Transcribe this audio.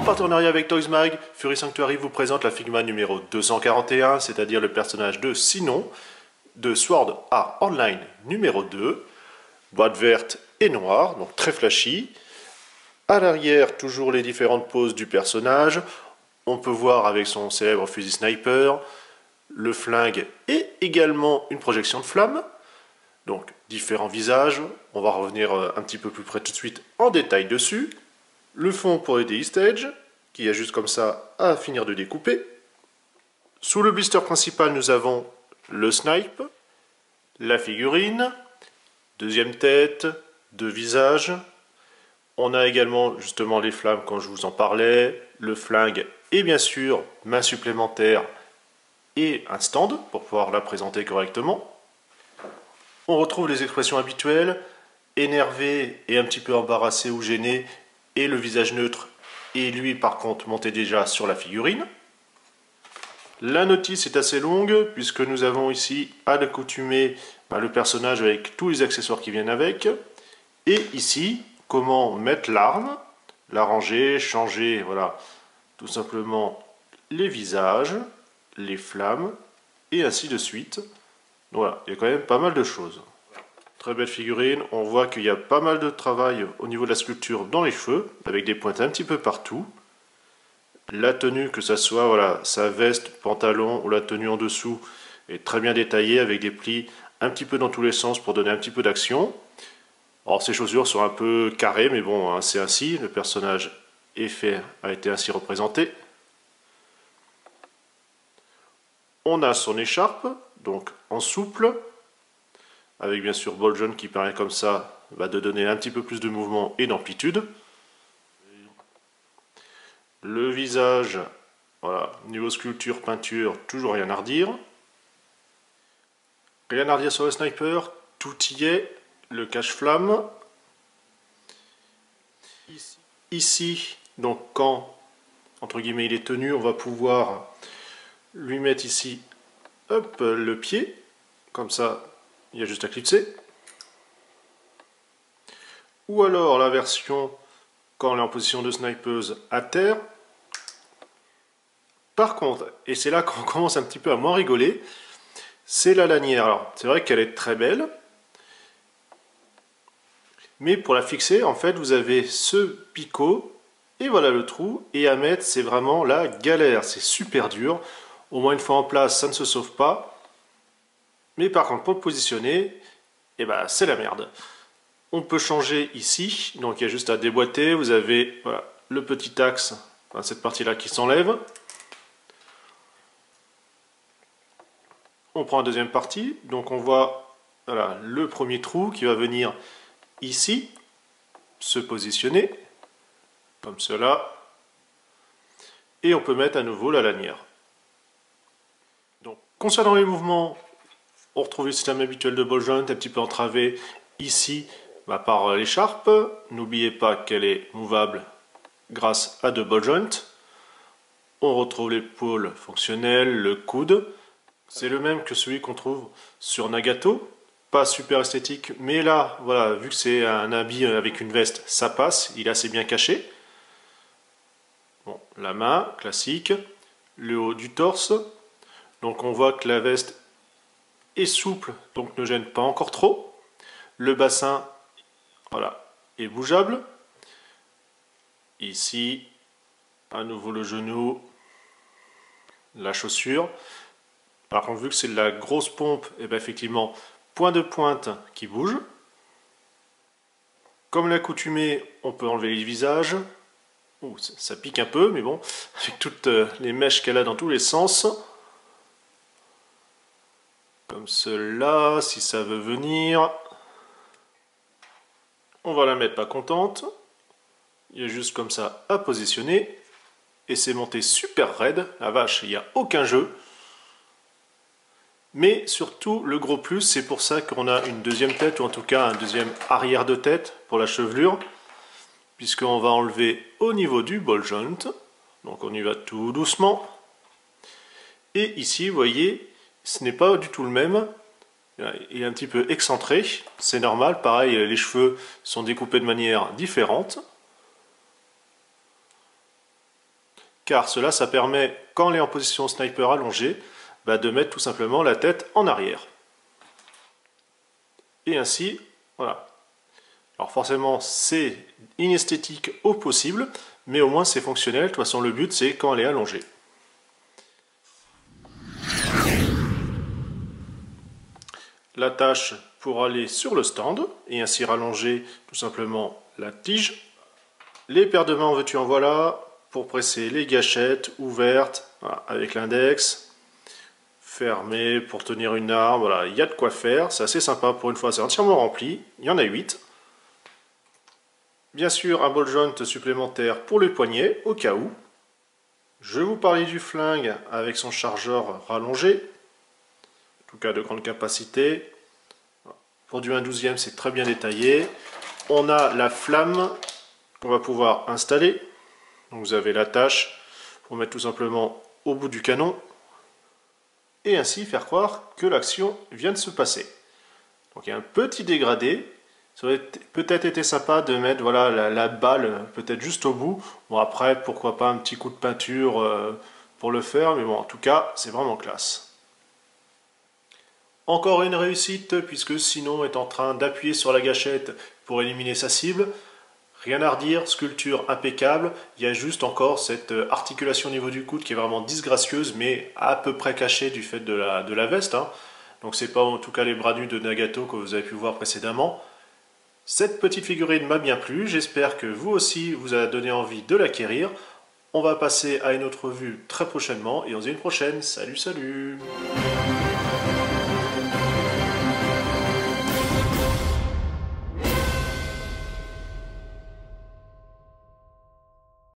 partenariat avec Toys Mag, Fury Sanctuary vous présente la Figma numéro 241, c'est-à-dire le personnage de Sinon, de Sword Art Online numéro 2, boîte verte et noire, donc très flashy. À l'arrière, toujours les différentes poses du personnage. On peut voir avec son célèbre fusil sniper, le flingue et également une projection de flamme. Donc différents visages, on va revenir un petit peu plus près tout de suite en détail dessus. Le fond pour les DI Stage, qui a juste comme ça à finir de découper. Sous le blister principal, nous avons le snipe, la figurine, deuxième tête, deux visages. On a également justement les flammes quand je vous en parlais, le flingue et bien sûr main supplémentaire et un stand pour pouvoir la présenter correctement. On retrouve les expressions habituelles, énervé et un petit peu embarrassé ou gêné, et le visage neutre, et lui par contre monté déjà sur la figurine. La notice est assez longue puisque nous avons ici à l'accoutumée le personnage avec tous les accessoires qui viennent avec, et ici comment mettre l'arme, la ranger, changer, voilà, tout simplement les visages, les flammes, et ainsi de suite. Voilà, il y a quand même pas mal de choses. Très belle figurine, on voit qu'il y a pas mal de travail au niveau de la sculpture dans les cheveux, avec des pointes un petit peu partout. La tenue, que ça soit voilà, sa veste, pantalon ou la tenue en dessous, est très bien détaillée avec des plis un petit peu dans tous les sens pour donner un petit peu d'action. Alors ces chaussures sont un peu carrées, mais bon, hein, c'est ainsi, le personnage a été ainsi représenté. On a son écharpe, donc en souple, avec bien sûr ball jaune qui permet comme ça de donner un petit peu plus de mouvement et d'amplitude. Le visage, voilà, niveau sculpture, peinture, toujours rien à redire. Rien à redire sur le sniper, tout y est. Le cache-flamme. Ici, donc quand, entre guillemets, il est tenu, on va pouvoir lui mettre ici, hop, le pied. Comme ça, il y a juste à clipser. Ou alors la version quand elle est en position de snipeuse à terre. Par contre, et c'est là qu'on commence un petit peu à moins rigoler, c'est la lanière. Alors, c'est vrai qu'elle est très belle, mais pour la fixer, en fait, vous avez ce picot, et voilà le trou, et à mettre, c'est vraiment la galère, c'est super dur. Au moins une fois en place, ça ne se sauve pas. Mais par contre, pour le positionner, eh ben, c'est la merde. On peut changer ici, donc il y a juste à déboîter, vous avez voilà, le petit axe, enfin, cette partie-là qui s'enlève. On prend la deuxième partie, donc on voit voilà, le premier trou qui va venir ici, se positionner, comme cela, et on peut mettre à nouveau la lanière. Donc, concernant les mouvements, on retrouve le système habituel de ball joint, un petit peu entravé ici par l'écharpe. N'oubliez pas qu'elle est mouvable grâce à deux ball joints. On retrouve l'épaule fonctionnelle, le coude. C'est le même que celui qu'on trouve sur Nagato. Pas super esthétique, mais là, voilà, vu que c'est un habit avec une veste, ça passe, il est assez bien caché. Bon, la main, classique. Le haut du torse. Donc on voit que la veste est souple, donc ne gêne pas encore trop. Le bassin, voilà, est bougeable. Ici, à nouveau le genou, la chaussure. Par contre, vu que c'est de la grosse pompe, et bien effectivement, point de pointe qui bouge. Comme l'accoutumée, on peut enlever les visages. Ouh, ça pique un peu, mais bon, avec toutes les mèches qu'elle a dans tous les sens. Comme cela, si ça veut venir. On va la mettre pas contente. Il y a juste comme ça à positionner. Et c'est monté super raide. La vache, il n'y a aucun jeu. Mais surtout, le gros plus, c'est pour ça qu'on a une deuxième tête, ou en tout cas un deuxième arrière de tête pour la chevelure. Puisqu'on va enlever au niveau du ball joint. Donc on y va tout doucement. Et ici, vous voyez, ce n'est pas du tout le même. Il est un petit peu excentré. C'est normal, pareil, les cheveux sont découpés de manière différente. car cela, ça permet, quand elle est en position sniper allongée, de mettre tout simplement la tête en arrière. Et ainsi, voilà. Alors forcément, c'est inesthétique au possible, mais au moins c'est fonctionnel. De toute façon, le but, c'est quand elle est allongée. L'attache pour aller sur le stand, et ainsi rallonger tout simplement la tige. Les paires de mains en veux-tu en voilà, pour presser les gâchettes ouvertes, voilà, avec l'index. Fermé pour tenir une arme, voilà, il y a de quoi faire, c'est assez sympa pour une fois, c'est entièrement rempli, il y en a 8. Bien sûr, un ball joint supplémentaire pour les poignets, au cas où. Je vous parlais du flingue avec son chargeur rallongé, en tout cas de grande capacité. Pour du 1/12e, c'est très bien détaillé. On a la flamme qu'on va pouvoir installer. Donc vous avez l'attache pour mettre tout simplement au bout du canon. Et ainsi faire croire que l'action vient de se passer. Donc il y a un petit dégradé. Ça aurait peut-être été sympa de mettre voilà, la balle peut-être juste au bout. Bon après, pourquoi pas un petit coup de peinture pour le faire, mais bon, en tout cas, c'est vraiment classe. Encore une réussite, puisque Sinon est en train d'appuyer sur la gâchette pour éliminer sa cible. Rien à redire, sculpture impeccable. Il y a juste encore cette articulation au niveau du coude qui est vraiment disgracieuse, mais à peu près cachée du fait de la veste. Hein. Donc c'est pas en tout cas les bras nus de Nagato que vous avez pu voir précédemment. Cette petite figurine m'a bien plu, j'espère que vous aussi vous a donné envie de l'acquérir. On va passer à une autre vue très prochainement et on se dit à une prochaine. Salut, salut!